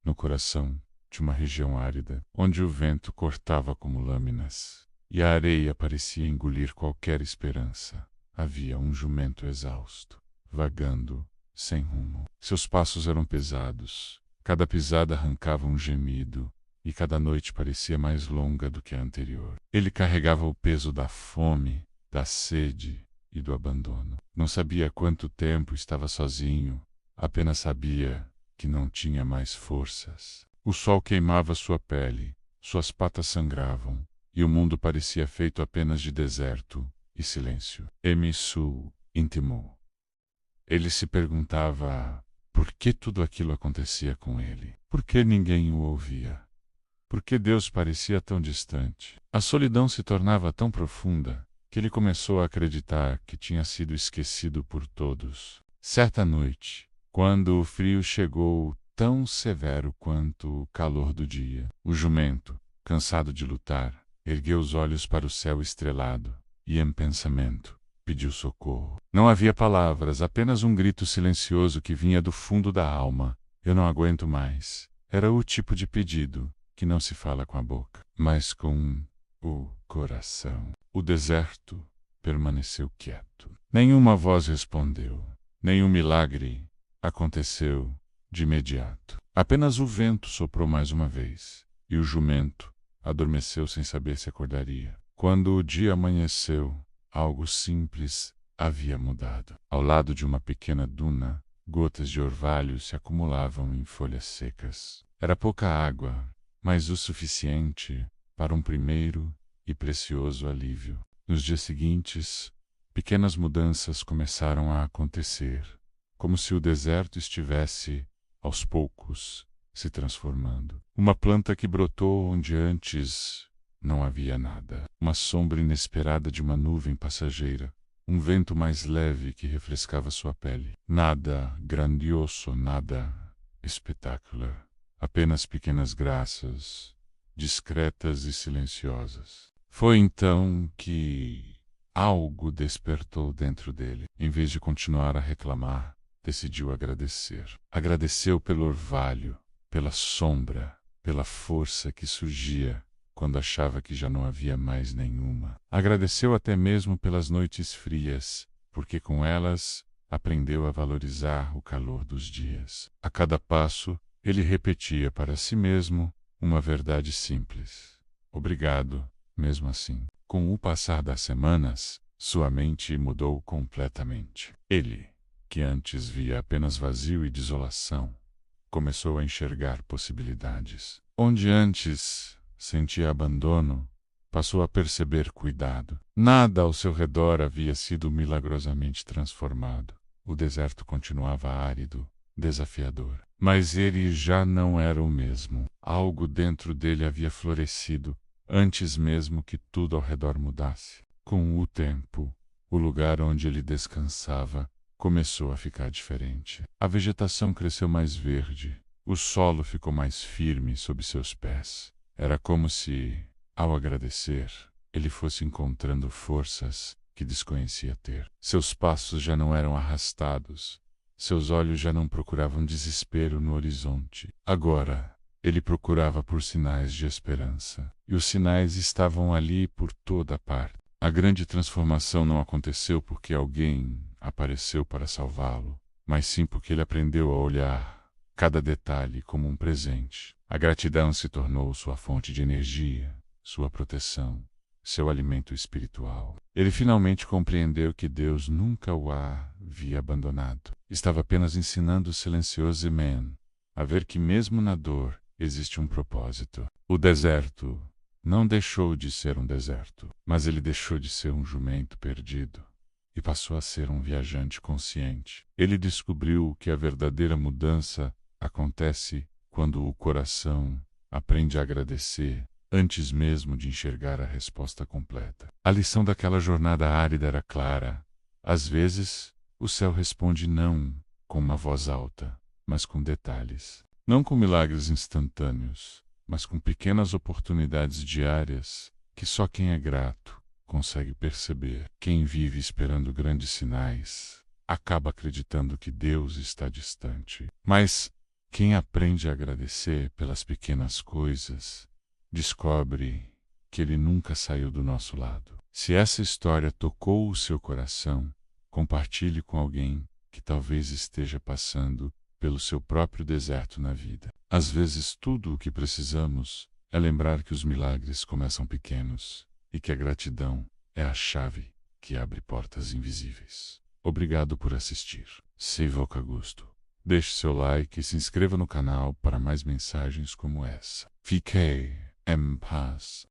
no coração de uma região árida, onde o vento cortava como lâminas, e a areia parecia engolir qualquer esperança. Havia um jumento exausto, vagando, sem rumo. Seus passos eram pesados, cada pisada arrancava um gemido, e cada noite parecia mais longa do que a anterior. Ele carregava o peso da fome, da sede e do abandono. Não sabia quanto tempo estava sozinho, apenas sabia que não tinha mais forças. O sol queimava sua pele, suas patas sangravam, e o mundo parecia feito apenas de deserto e silêncio. Emisu intimou. Ele se perguntava por que tudo aquilo acontecia com ele. Por que ninguém o ouvia? Por que Deus parecia tão distante? A solidão se tornava tão profunda que ele começou a acreditar que tinha sido esquecido por todos. Certa noite, quando o frio chegou tão severo quanto o calor do dia, o jumento, cansado de lutar, ergueu os olhos para o céu estrelado e, em pensamento, pediu socorro. Não havia palavras, apenas um grito silencioso que vinha do fundo da alma. Eu não aguento mais. Era o tipo de pedido que não se fala com a boca, mas com o coração. O deserto permaneceu quieto. Nenhuma voz respondeu. Nenhum milagre aconteceu de imediato. Apenas o vento soprou mais uma vez, e o jumento adormeceu sem saber se acordaria. Quando o dia amanheceu, algo simples havia mudado. Ao lado de uma pequena duna, gotas de orvalho se acumulavam em folhas secas. Era pouca água, mas o suficiente para um primeiro e precioso alívio. Nos dias seguintes, pequenas mudanças começaram a acontecer, como se o deserto estivesse, aos poucos, se transformando. Uma planta que brotou onde antes não havia nada. Uma sombra inesperada de uma nuvem passageira. Um vento mais leve que refrescava sua pele. Nada grandioso, nada espetacular. Apenas pequenas graças, discretas e silenciosas. Foi então que algo despertou dentro dele. Em vez de continuar a reclamar, decidiu agradecer. Agradeceu pelo orvalho, pela sombra, pela força que surgia quando achava que já não havia mais nenhuma. Agradeceu até mesmo pelas noites frias, porque com elas aprendeu a valorizar o calor dos dias. A cada passo, ele repetia para si mesmo uma verdade simples. Obrigado, mesmo assim. Com o passar das semanas, sua mente mudou completamente. Ele, que antes via apenas vazio e desolação, começou a enxergar possibilidades. Onde antes sentia abandono, passou a perceber cuidado. Nada ao seu redor havia sido milagrosamente transformado. O deserto continuava árido, desafiador. Mas ele já não era o mesmo. Algo dentro dele havia florescido, antes mesmo que tudo ao redor mudasse. Com o tempo, o lugar onde ele descansava começou a ficar diferente. A vegetação cresceu mais verde, o solo ficou mais firme sob seus pés. Era como se, ao agradecer, ele fosse encontrando forças que desconhecia ter. Seus passos já não eram arrastados, seus olhos já não procuravam desespero no horizonte. Agora, ele procurava por sinais de esperança, e os sinais estavam ali por toda parte. A grande transformação não aconteceu porque alguém apareceu para salvá-lo, mas sim porque ele aprendeu a olhar cada detalhe como um presente. A gratidão se tornou sua fonte de energia, sua proteção, seu alimento espiritual. Ele finalmente compreendeu que Deus nunca o havia abandonado. Estava apenas ensinando o silencioso Man a ver que mesmo na dor existe um propósito. O deserto não deixou de ser um deserto, mas ele deixou de ser um jumento perdido e passou a ser um viajante consciente. Ele descobriu que a verdadeira mudança acontece quando o coração aprende a agradecer antes mesmo de enxergar a resposta completa. A lição daquela jornada árida era clara. Às vezes, o céu responde não com uma voz alta, mas com detalhes. Não com milagres instantâneos, mas com pequenas oportunidades diárias que só quem é grato consegue perceber. Quem vive esperando grandes sinais acaba acreditando que Deus está distante. Mas Quem aprende a agradecer pelas pequenas coisas, descobre que ele nunca saiu do nosso lado. Se essa história tocou o seu coração, compartilhe com alguém que talvez esteja passando pelo seu próprio deserto na vida. Às vezes, tudo o que precisamos é lembrar que os milagres começam pequenos e que a gratidão é a chave que abre portas invisíveis. Obrigado por assistir. Seiva Augusto. Deixe seu like e se inscreva no canal para mais mensagens como essa. Fiquem em paz.